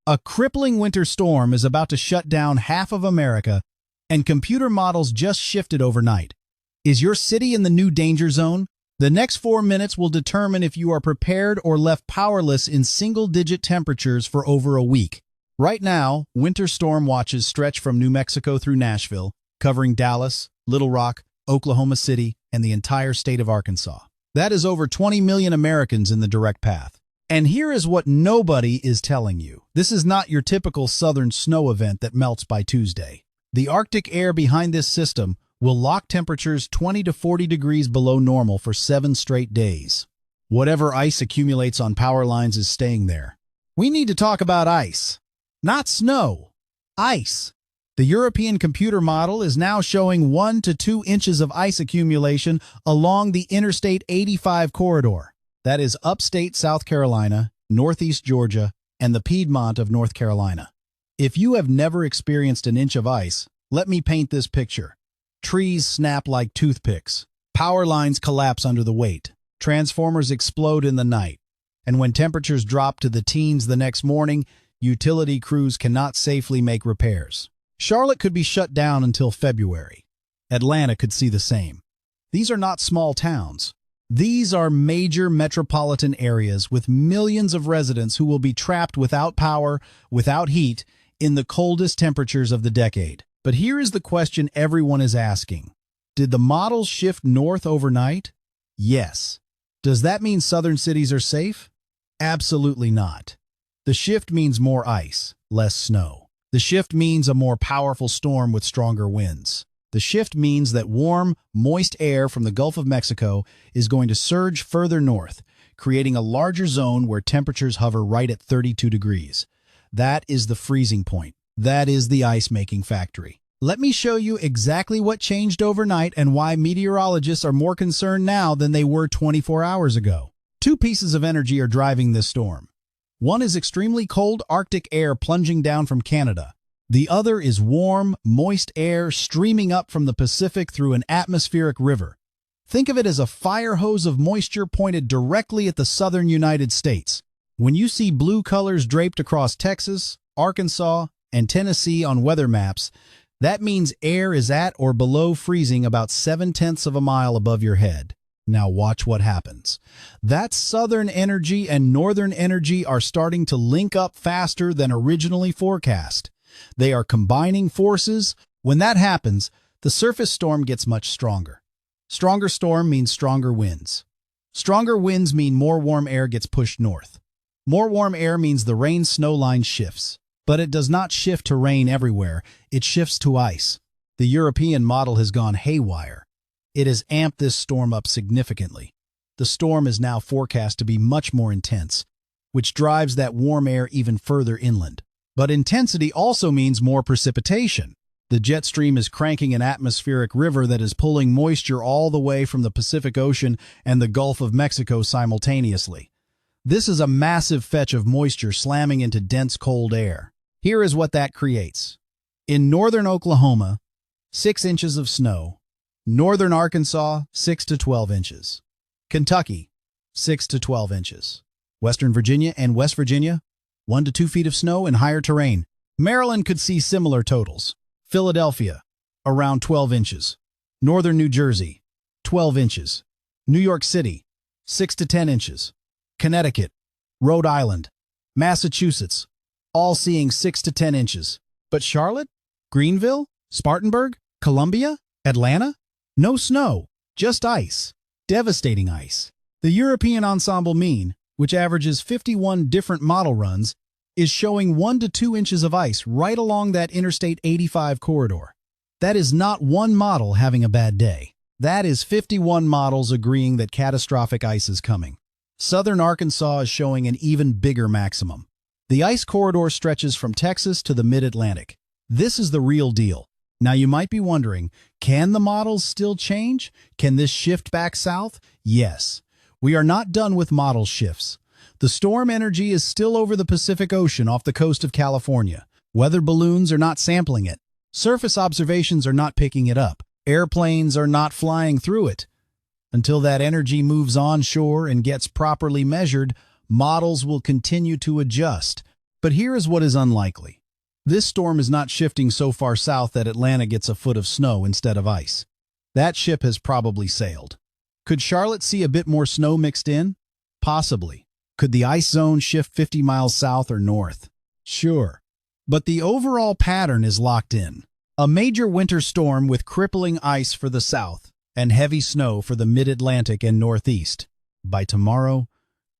A crippling winter storm is about to shut down half of America, and computer models just shifted overnight. Is your city in the new danger zone? The next 4 minutes will determine if you are prepared or left powerless in single-digit temperatures for over a week. Right now, winter storm watches stretch from New Mexico through Nashville, covering Dallas, Little Rock, Oklahoma City, and the entire state of Arkansas. That is over 20 million Americans in the direct path. And here is what nobody is telling you. This is not your typical southern snow event that melts by Tuesday. The Arctic air behind this system will lock temperatures 20 to 40 degrees below normal for 7 straight days. Whatever ice accumulates on power lines is staying there. We need to talk about ice. Not snow. Ice. The European computer model is now showing 1 to 2 inches of ice accumulation along the Interstate 85 corridor. That is upstate South Carolina, northeast Georgia, and the Piedmont of North Carolina. If you have never experienced an inch of ice, let me paint this picture. Trees snap like toothpicks. Power lines collapse under the weight. Transformers explode in the night. And when temperatures drop to the teens the next morning, utility crews cannot safely make repairs. Charlotte could be shut down until February. Atlanta could see the same. These are not small towns. These are major metropolitan areas with millions of residents who will be trapped without power, without heat, in the coldest temperatures of the decade. But here is the question everyone is asking. Did the models shift north overnight? Yes. Does that mean southern cities are safe? Absolutely not. The shift means more ice, less snow. The shift means a more powerful storm with stronger winds. The shift means that warm, moist air from the Gulf of Mexico is going to surge further north, creating a larger zone where temperatures hover right at 32 degrees. That is the freezing point. That is the ice-making factory. Let me show you exactly what changed overnight and why meteorologists are more concerned now than they were 24 hours ago. 2 pieces of energy are driving this storm. One is extremely cold Arctic air plunging down from Canada. The other is warm, moist air streaming up from the Pacific through an atmospheric river. Think of it as a fire hose of moisture pointed directly at the southern United States. When you see blue colors draped across Texas, Arkansas, and Tennessee on weather maps, that means air is at or below freezing about 7/10 of a mile above your head. Now watch what happens. That southern energy and northern energy are starting to link up faster than originally forecast. They are combining forces. When that happens, the surface storm gets much stronger. Stronger storm means stronger winds. Stronger winds mean more warm air gets pushed north. More warm air means the rain-snow line shifts. But it does not shift to rain everywhere. It shifts to ice. The European model has gone haywire. It has amped this storm up significantly. The storm is now forecast to be much more intense, which drives that warm air even further inland. But intensity also means more precipitation. The jet stream is cranking an atmospheric river that is pulling moisture all the way from the Pacific Ocean and the Gulf of Mexico simultaneously. This is a massive fetch of moisture slamming into dense cold air. Here is what that creates. In northern Oklahoma, 6 inches of snow. Northern Arkansas, 6 to 12 inches. Kentucky, 6 to 12 inches. Western Virginia and West Virginia, 1 to 2 feet of snow in higher terrain. Maryland could see similar totals. Philadelphia, around 12 inches. Northern New Jersey, 12 inches. New York City, 6 to 10 inches. Connecticut, Rhode Island, Massachusetts, all seeing 6 to 10 inches. But Charlotte, Greenville, Spartanburg, Columbia, Atlanta? No snow, just ice. Devastating ice. The European ensemble mean, which averages 51 different model runs, is showing 1 to 2 inches of ice right along that Interstate 85 corridor. That is not one model having a bad day. That is 51 models agreeing that catastrophic ice is coming. Southern Arkansas is showing an even bigger maximum. The ice corridor stretches from Texas to the mid-Atlantic. This is the real deal. Now you might be wondering, can the models still change? Can this shift back south? Yes. We are not done with model shifts. The storm energy is still over the Pacific Ocean off the coast of California. Weather balloons are not sampling it. Surface observations are not picking it up. Airplanes are not flying through it. Until that energy moves onshore and gets properly measured, models will continue to adjust. But here is what is unlikely. This storm is not shifting so far south that Atlanta gets a foot of snow instead of ice. That ship has probably sailed. Could Charlotte see a bit more snow mixed in? Possibly. Could the ice zone shift 50 miles south or north? Sure. But the overall pattern is locked in. A major winter storm with crippling ice for the south and heavy snow for the mid-Atlantic and northeast. By tomorrow,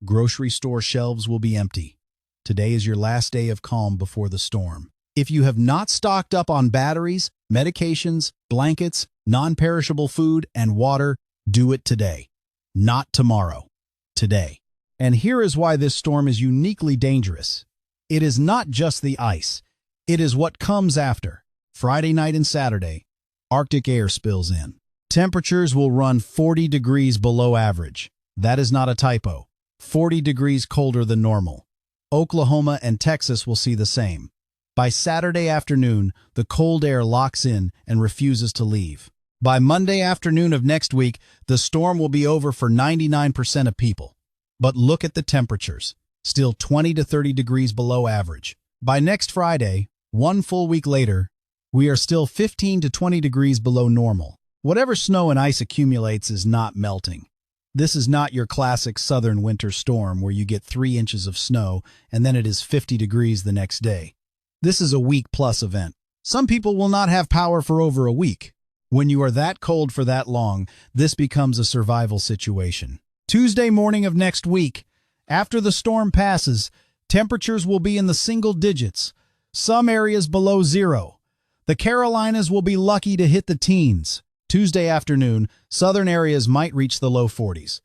grocery store shelves will be empty. Today is your last day of calm before the storm. If you have not stocked up on batteries, medications, blankets, non-perishable food, and water, do it today. Not tomorrow. Today. And here is why this storm is uniquely dangerous. It is not just the ice. It is what comes after. Friday night and Saturday, Arctic air spills in. Temperatures will run 40 degrees below average. That is not a typo. 40 degrees colder than normal. Oklahoma and Texas will see the same. By Saturday afternoon, the cold air locks in and refuses to leave. By Monday afternoon of next week, the storm will be over for 99% of people. But look at the temperatures. Still 20 to 30 degrees below average. By next Friday, one full week later, we are still 15 to 20 degrees below normal. Whatever snow and ice accumulates is not melting. This is not your classic southern winter storm where you get 3 inches of snow and then it is 50 degrees the next day. This is a week-plus event. Some people will not have power for over a week. When you are that cold for that long, this becomes a survival situation. Tuesday morning of next week, after the storm passes, temperatures will be in the single digits, some areas below zero. The Carolinas will be lucky to hit the teens. Tuesday afternoon, southern areas might reach the low 40s.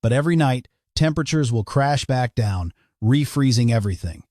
But every night, temperatures will crash back down, refreezing everything.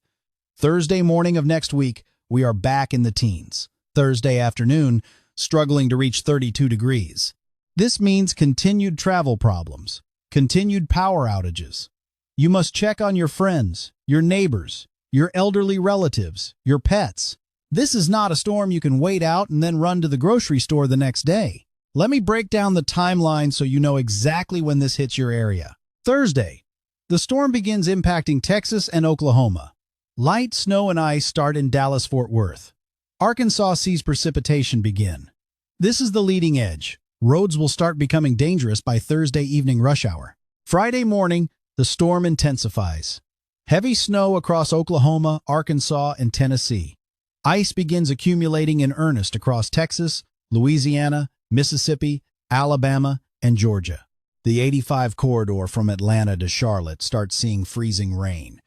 Thursday morning of next week, we are back in the teens. Thursday afternoon, struggling to reach 32 degrees. This means continued travel problems, continued power outages. You must check on your friends, your neighbors, your elderly relatives, your pets. This is not a storm you can wait out and then run to the grocery store the next day. Let me break down the timeline so you know exactly when this hits your area. Thursday, the storm begins impacting Texas and Oklahoma. Light snow and ice start in Dallas-Fort Worth. Arkansas sees precipitation begin. This is the leading edge. Roads will start becoming dangerous by Thursday evening rush hour. Friday morning, the storm intensifies. Heavy snow across Oklahoma, Arkansas, and Tennessee. Ice begins accumulating in earnest across Texas, Louisiana, Mississippi, Alabama, and Georgia. The 85 corridor from Atlanta to Charlotte starts seeing freezing rain.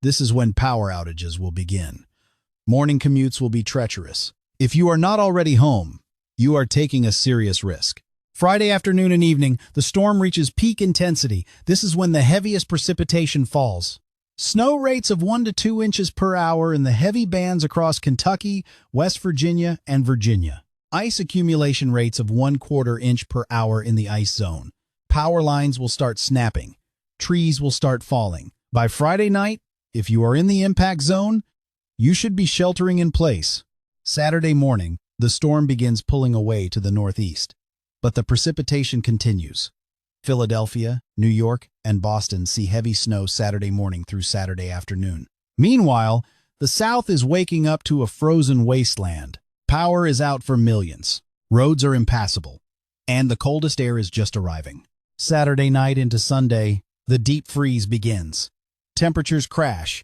This is when power outages will begin. Morning commutes will be treacherous. If you are not already home, you are taking a serious risk. Friday afternoon and evening, the storm reaches peak intensity. This is when the heaviest precipitation falls. Snow rates of 1 to 2 inches per hour in the heavy bands across Kentucky, West Virginia, and Virginia. Ice accumulation rates of 1/4 inch per hour in the ice zone. Power lines will start snapping. Trees will start falling. By Friday night, if you are in the impact zone, you should be sheltering in place. Saturday morning, the storm begins pulling away to the northeast. But the precipitation continues. Philadelphia, New York, and Boston see heavy snow Saturday morning through Saturday afternoon. Meanwhile, the South is waking up to a frozen wasteland. Power is out for millions. Roads are impassable. And the coldest air is just arriving. Saturday night into Sunday, the deep freeze begins. Temperatures crash.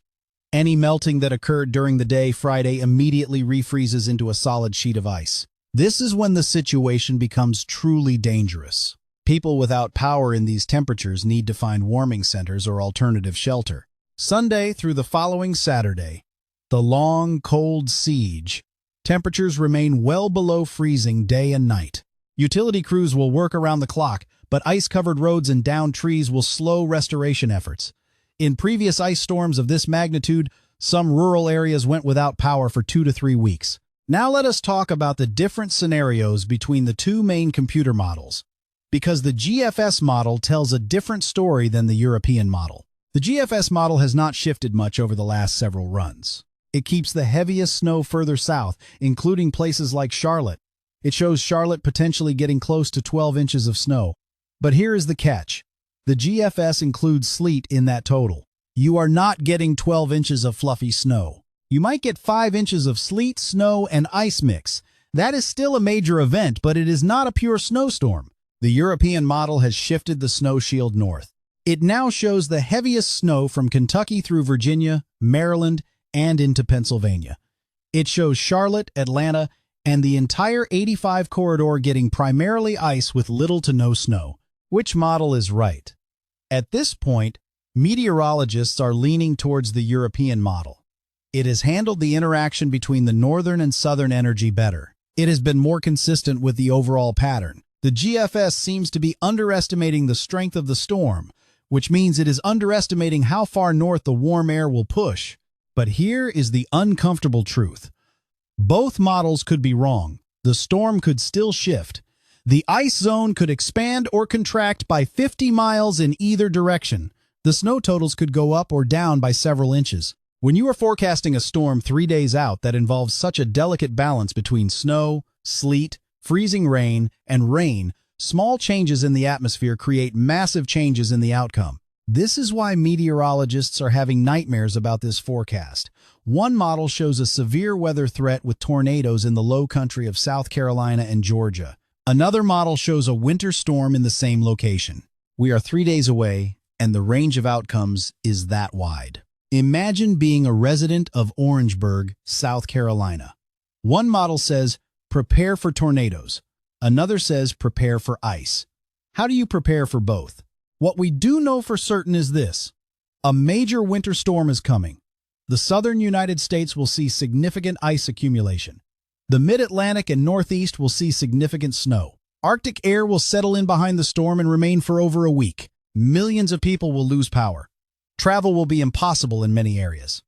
Any melting that occurred during the day Friday immediately refreezes into a solid sheet of ice. This is when the situation becomes truly dangerous. People without power in these temperatures need to find warming centers or alternative shelter. Sunday through the following Saturday, the long, cold siege. Temperatures remain well below freezing day and night. Utility crews will work around the clock, but ice-covered roads and downed trees will slow restoration efforts. In previous ice storms of this magnitude, some rural areas went without power for 2 to 3 weeks. Now let us talk about the different scenarios between the two main computer models, because the GFS model tells a different story than the European model. The GFS model has not shifted much over the last several runs. It keeps the heaviest snow further south, including places like Charlotte. It shows Charlotte potentially getting close to 12 inches of snow. But here is the catch. The GFS includes sleet in that total. You are not getting 12 inches of fluffy snow. You might get 5 inches of sleet, snow, and ice mix. That is still a major event, but it is not a pure snowstorm. The European model has shifted the snow shield north. It now shows the heaviest snow from Kentucky through Virginia, Maryland, and into Pennsylvania. It shows Charlotte, Atlanta, and the entire 85 corridor getting primarily ice with little to no snow. Which model is right? At this point, meteorologists are leaning towards the European model. It has handled the interaction between the northern and southern energy better. It has been more consistent with the overall pattern. The GFS seems to be underestimating the strength of the storm, which means it is underestimating how far north the warm air will push. But here is the uncomfortable truth. Both models could be wrong. The storm could still shift. The ice zone could expand or contract by 50 miles in either direction. The snow totals could go up or down by several inches. When you are forecasting a storm 3 days out that involves such a delicate balance between snow, sleet, freezing rain, and rain, small changes in the atmosphere create massive changes in the outcome. This is why meteorologists are having nightmares about this forecast. One model shows a severe weather threat with tornadoes in the low country of South Carolina and Georgia. Another model shows a winter storm in the same location. We are 3 days away, and the range of outcomes is that wide. Imagine being a resident of Orangeburg, South Carolina. One model says, prepare for tornadoes. Another says, prepare for ice. How do you prepare for both? What we do know for certain is this. A major winter storm is coming. The southern United States will see significant ice accumulation. The mid-Atlantic and Northeast will see significant snow. Arctic air will settle in behind the storm and remain for over a week. Millions of people will lose power. Travel will be impossible in many areas.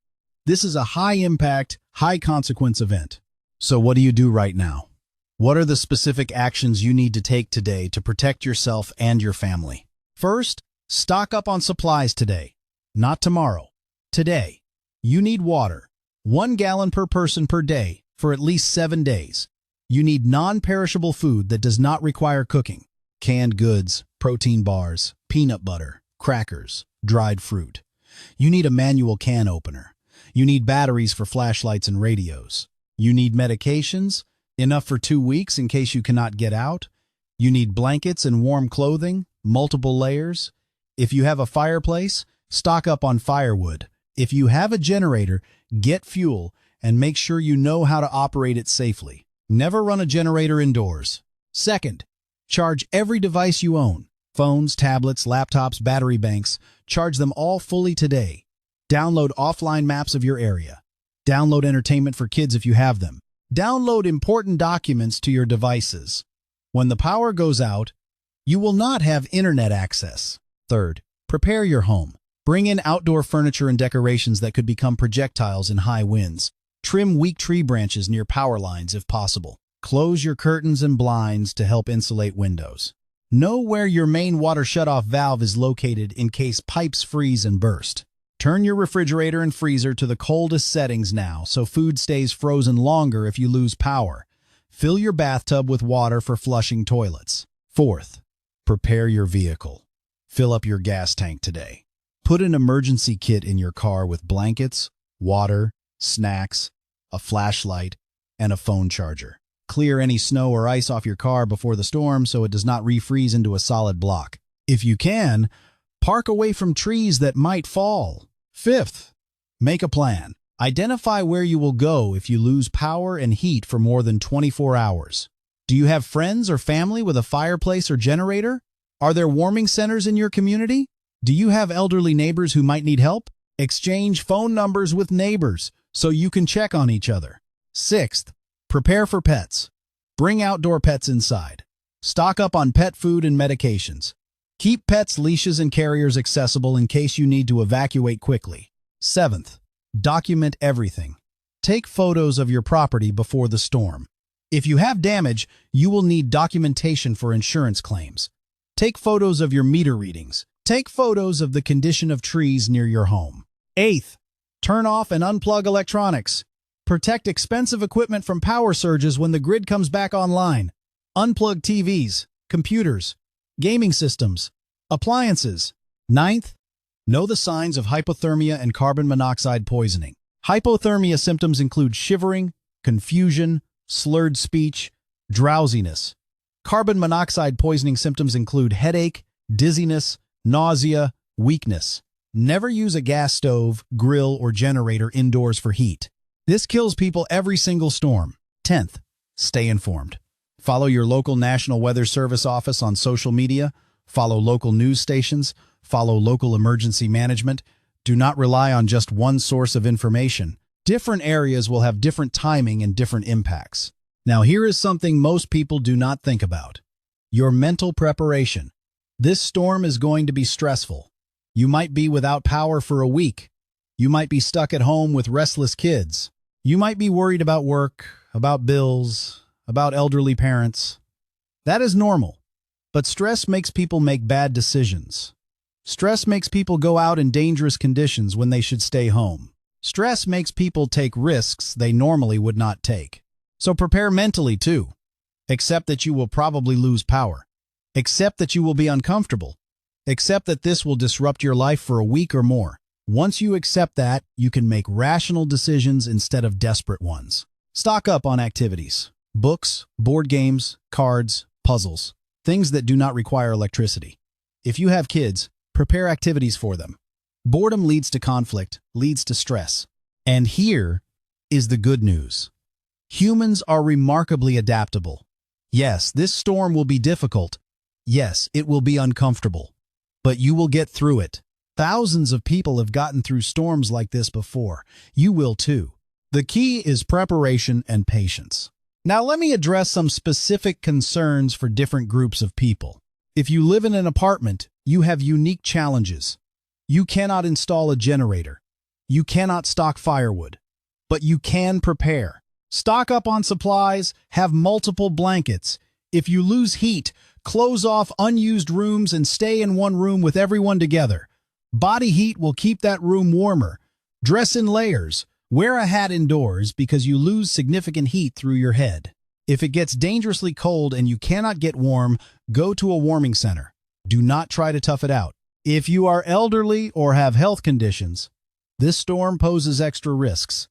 This is a high-impact, high-consequence event. So what do you do right now? What are the specific actions you need to take today to protect yourself and your family? First, stock up on supplies today, not tomorrow. Today, you need water, 1 gallon per person per day for at least 7 days. You need non-perishable food that does not require cooking. Canned goods, protein bars, peanut butter, crackers, dried fruit. You need a manual can opener. You need batteries for flashlights and radios. You need medications, enough for 2 weeks in case you cannot get out. You need blankets and warm clothing, multiple layers. If you have a fireplace, stock up on firewood. If you have a generator, get fuel and make sure you know how to operate it safely. Never run a generator indoors. Second, charge every device you own. Phones, tablets, laptops, battery banks. Charge them all fully today. Download offline maps of your area. Download entertainment for kids if you have them. Download important documents to your devices. When the power goes out, you will not have internet access. Third, prepare your home. Bring in outdoor furniture and decorations that could become projectiles in high winds. Trim weak tree branches near power lines if possible. Close your curtains and blinds to help insulate windows. Know where your main water shutoff valve is located in case pipes freeze and burst. Turn your refrigerator and freezer to the coldest settings now so food stays frozen longer if you lose power. Fill your bathtub with water for flushing toilets. Fourth, prepare your vehicle. Fill up your gas tank today. Put an emergency kit in your car with blankets, water, snacks, a flashlight, and a phone charger. Clear any snow or ice off your car before the storm so it does not refreeze into a solid block. If you can, park away from trees that might fall. Fifth, make a plan. Identify where you will go if you lose power and heat for more than 24 hours. Do you have friends or family with a fireplace or generator? Are there warming centers in your community? Do you have elderly neighbors who might need help? Exchange phone numbers with neighbors so you can check on each other. Sixth, prepare for pets. Bring outdoor pets inside. Stock up on pet food and medications. Keep pets' leashes and carriers accessible in case you need to evacuate quickly. Seventh, document everything. Take photos of your property before the storm. If you have damage, you will need documentation for insurance claims. Take photos of your meter readings. Take photos of the condition of trees near your home. Eighth, turn off and unplug electronics. Protect expensive equipment from power surges when the grid comes back online. Unplug TVs, computers, gaming systems, appliances. Ninth, Know the signs of hypothermia and carbon monoxide poisoning. Hypothermia symptoms include shivering, confusion, slurred speech, drowsiness. Carbon monoxide poisoning symptoms include headache, dizziness, nausea, weakness. Never use a gas stove, grill, or generator indoors for heat. This kills people every single storm. 10th, stay informed. Follow your local National Weather Service office on social media. Follow local news stations. Follow local emergency management. Do not rely on just one source of information. Different areas will have different timing and different impacts. Now, here is something most people do not think about. Your mental preparation. This storm is going to be stressful. You might be without power for a week. You might be stuck at home with restless kids. You might be worried about work, about bills, about elderly parents. That is normal. But stress makes people make bad decisions. Stress makes people go out in dangerous conditions when they should stay home. Stress makes people take risks they normally would not take. So prepare mentally too. Accept that you will probably lose power. Accept that you will be uncomfortable. Accept that this will disrupt your life for a week or more. Once you accept that, you can make rational decisions instead of desperate ones. Stock up on activities. Books, board games, cards, puzzles. Things that do not require electricity. If you have kids, prepare activities for them. Boredom leads to conflict, leads to stress. And here is the good news. Humans are remarkably adaptable. Yes, this storm will be difficult. Yes, it will be uncomfortable. But you will get through it. Thousands of people have gotten through storms like this before. You will too. The key is preparation and patience. Now let me address some specific concerns for different groups of people. If you live in an apartment, you have unique challenges. You cannot install a generator. You cannot stock firewood. But you can prepare. Stock up on supplies, have multiple blankets. If you lose heat, close off unused rooms and stay in one room with everyone together. Body heat will keep that room warmer. Dress in layers. Wear a hat indoors because you lose significant heat through your head. If it gets dangerously cold and you cannot get warm, go to a warming center. Do not try to tough it out. If you are elderly or have health conditions, this storm poses extra risks.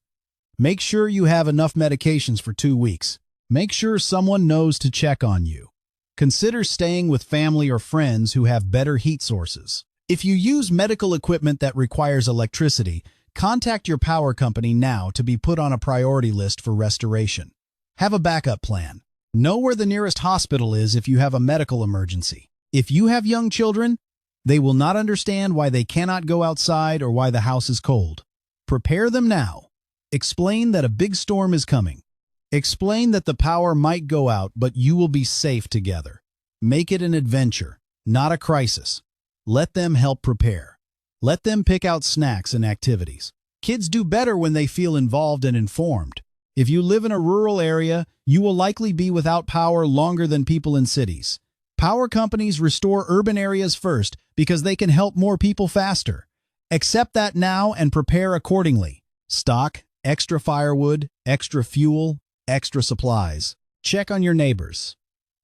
Make sure you have enough medications for 2 weeks. Make sure someone knows to check on you. Consider staying with family or friends who have better heat sources. If you use medical equipment that requires electricity, contact your power company now to be put on a priority list for restoration. Have a backup plan. Know where the nearest hospital is if you have a medical emergency. If you have young children, they will not understand why they cannot go outside or why the house is cold. Prepare them now. Explain that a big storm is coming. Explain that the power might go out, but you will be safe together. Make it an adventure, not a crisis. Let them help prepare. Let them pick out snacks and activities. Kids do better when they feel involved and informed. If you live in a rural area, you will likely be without power longer than people in cities. Power companies restore urban areas first because they can help more people faster. Accept that now and prepare accordingly. Stock extra firewood, extra fuel, extra supplies. Check on your neighbors.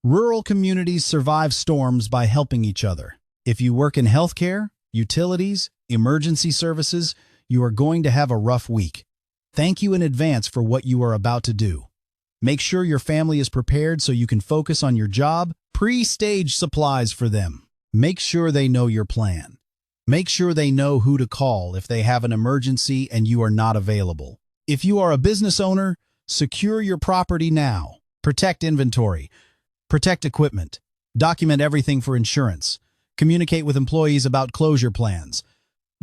Rural communities survive storms by helping each other. If you work in healthcare, utilities, emergency services, you are going to have a rough week. Thank you in advance for what you are about to do. Make sure your family is prepared so you can focus on your job. Pre-stage supplies for them. Make sure they know your plan. Make sure they know who to call if they have an emergency and you are not available. If you are a business owner, secure your property now. Protect inventory. Protect equipment. Document everything for insurance. Communicate with employees about closure plans.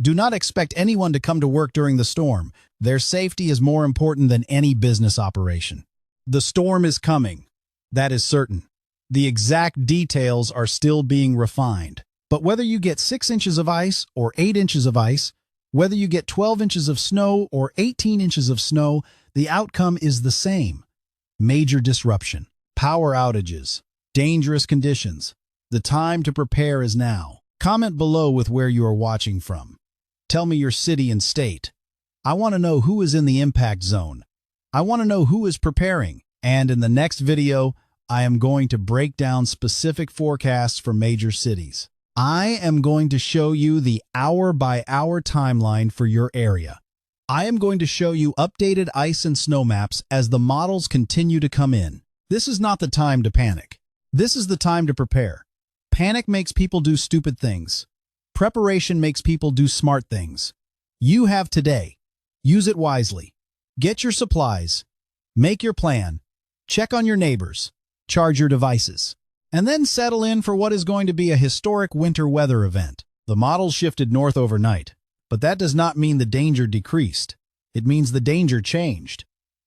Do not expect anyone to come to work during the storm. Their safety is more important than any business operation. The storm is coming. That is certain. The exact details are still being refined. But whether you get 6 inches of ice or 8 inches of ice, whether you get 12 inches of snow or 18 inches of snow, the outcome is the same. Major disruption, power outages, dangerous conditions. The time to prepare is now. Comment below with where you are watching from. Tell me your city and state. I want to know who is in the impact zone. I want to know who is preparing. And in the next video, I am going to break down specific forecasts for major cities. I am going to show you the hour-by-hour timeline for your area. I am going to show you updated ice and snow maps as the models continue to come in. This is not the time to panic. This is the time to prepare. Panic makes people do stupid things. Preparation makes people do smart things. You have today. Use it wisely. Get your supplies. Make your plan. Check on your neighbors. Charge your devices. And then settle in for what is going to be a historic winter weather event. The models shifted north overnight, but that does not mean the danger decreased. It means the danger changed.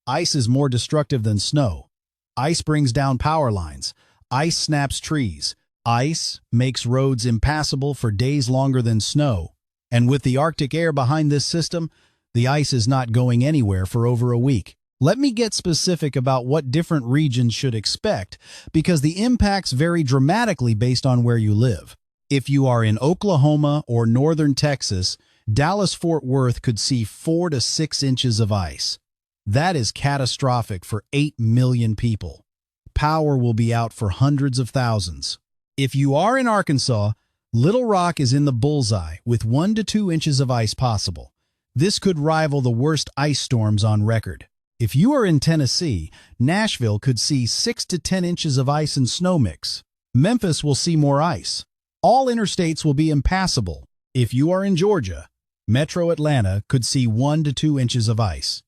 Ice is more destructive than snow. Ice brings down power lines. Ice snaps trees. Ice makes roads impassable for days longer than snow. And with the Arctic air behind this system, the ice is not going anywhere for over a week. Let me get specific about what different regions should expect, because the impacts vary dramatically based on where you live. If you are in Oklahoma or northern Texas, Dallas-Fort Worth could see 4 to 6 inches of ice. That is catastrophic for 8 million people. Power will be out for hundreds of thousands. If you are in Arkansas, Little Rock is in the bullseye with 1 to 2 inches of ice possible. This could rival the worst ice storms on record. If you are in Tennessee, Nashville could see 6 to 10 inches of ice and snow mix. Memphis will see more ice. All interstates will be impassable. If you are in Georgia, Metro Atlanta could see 1 to 2 inches of ice.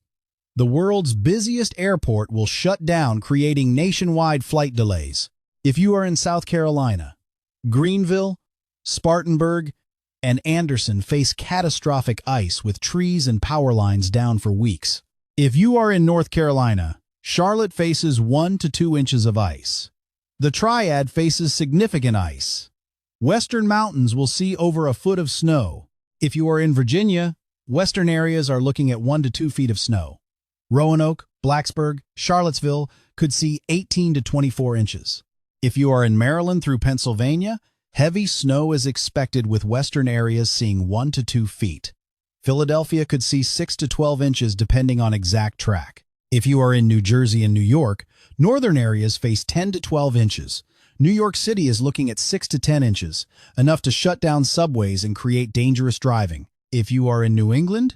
The world's busiest airport will shut down, creating nationwide flight delays. If you are in South Carolina, Greenville, Spartanburg, and Anderson face catastrophic ice with trees and power lines down for weeks. If you are in North Carolina, Charlotte faces 1 to 2 inches of ice. The Triad faces significant ice. Western mountains will see over a foot of snow. If you are in Virginia, western areas are looking at 1 to 2 feet of snow. Roanoke, Blacksburg, Charlottesville could see 18 to 24 inches. If you are in Maryland through Pennsylvania, heavy snow is expected with western areas seeing 1 to 2 feet. Philadelphia could see 6 to 12 inches depending on exact track. If you are in New Jersey and New York, northern areas face 10 to 12 inches. New York City is looking at 6 to 10 inches, enough to shut down subways and create dangerous driving. If you are in New England,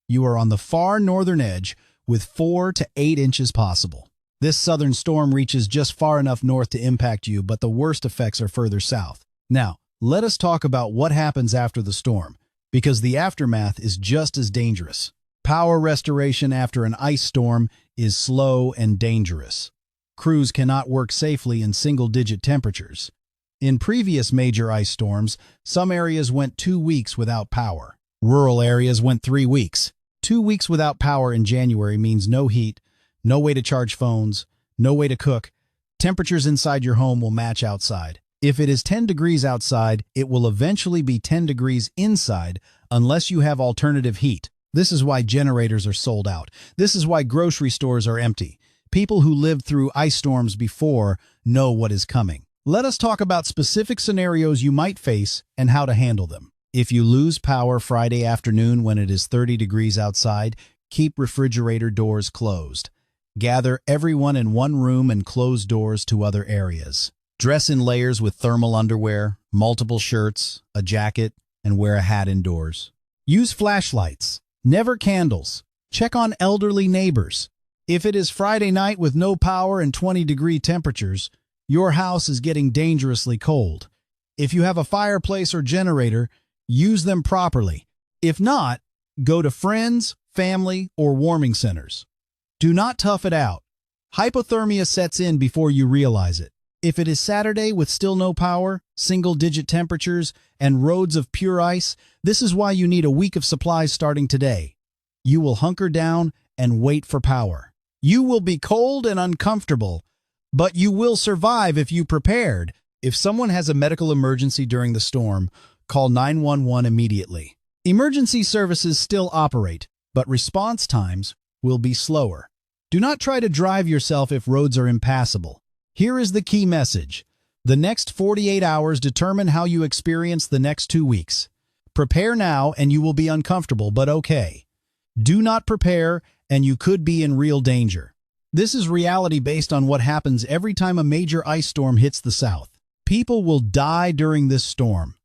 you are on the far northern edge with 4 to 8 inches possible. This southern storm reaches just far enough north to impact you, but the worst effects are further south. Now, let us talk about what happens after the storm, because the aftermath is just as dangerous. Power restoration after an ice storm is slow and dangerous. Crews cannot work safely in single-digit temperatures. In previous major ice storms, some areas went 2 weeks without power. Rural areas went 3 weeks. 2 weeks without power in January means no heat, no way to charge phones, no way to cook. Temperatures inside your home will match outside. If it is 10 degrees outside, it will eventually be 10 degrees inside unless you have alternative heat. This is why generators are sold out. This is why grocery stores are empty. People who lived through ice storms before know what is coming. Let us talk about specific scenarios you might face and how to handle them. If you lose power Friday afternoon when it is 30 degrees outside, keep refrigerator doors closed. Gather everyone in one room and close doors to other areas. Dress in layers with thermal underwear, multiple shirts, a jacket, and wear a hat indoors. Use flashlights. Never candles. Check on elderly neighbors. If it is Friday night with no power and 20-degree temperatures, your house is getting dangerously cold. If you have a fireplace or generator, use them properly. If not, go to friends, family, or warming centers. Do not tough it out. Hypothermia sets in before you realize it. If it is Saturday with still no power, single-digit temperatures, and roads of pure ice, this is why you need a week of supplies starting today. You will hunker down and wait for power. You will be cold and uncomfortable, but you will survive if you prepared. If someone has a medical emergency during the storm, call 911 immediately. Emergency services still operate, but response times will be slower. Do not try to drive yourself if roads are impassable. Here is the key message. The next 48 hours determine how you experience the next 2 weeks. Prepare now and you will be uncomfortable, but okay. Do not prepare and you could be in real danger. This is reality based on what happens every time a major ice storm hits the South. People will die during this storm.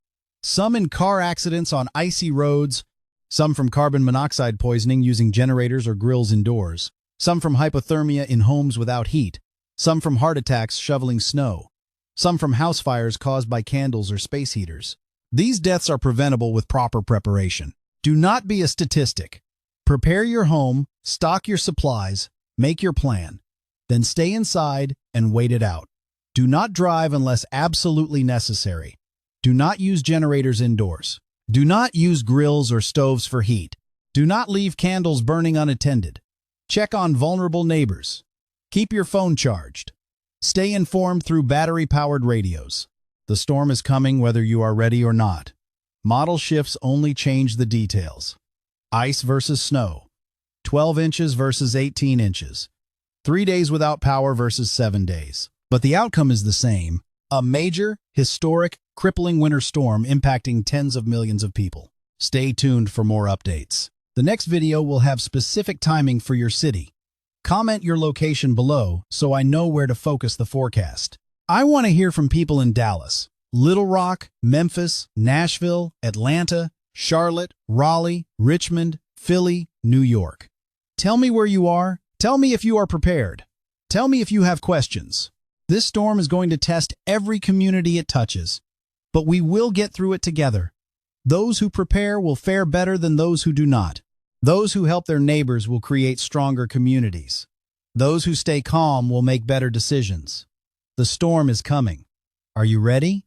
some in car accidents on icy roads, some from carbon monoxide poisoning using generators or grills indoors, some from hypothermia in homes without heat, some from heart attacks shoveling snow, some from house fires caused by candles or space heaters. These deaths are preventable with proper preparation. Do not be a statistic. Prepare your home, stock your supplies, make your plan, then stay inside and wait it out. Do not drive unless absolutely necessary. Do not use generators indoors. Do not use grills or stoves for heat. Do not leave candles burning unattended. Check on vulnerable neighbors. Keep your phone charged. Stay informed through battery-powered radios. The storm is coming whether you are ready or not. Model shifts only change the details. Ice versus snow. 12 inches versus 18 inches. 3 days without power versus 7 days. But the outcome is the same. A major, historic, crippling winter storm impacting tens of millions of people. Stay tuned for more updates. The next video will have specific timing for your city. Comment your location below so I know where to focus the forecast. I want to hear from people in Dallas, Little Rock, Memphis, Nashville, Atlanta, Charlotte, Raleigh, Richmond, Philly, New York. Tell me where you are. Tell me if you are prepared. Tell me if you have questions. This storm is going to test every community it touches, but we will get through it together. Those who prepare will fare better than those who do not. Those who help their neighbors will create stronger communities. Those who stay calm will make better decisions. The storm is coming. Are you ready?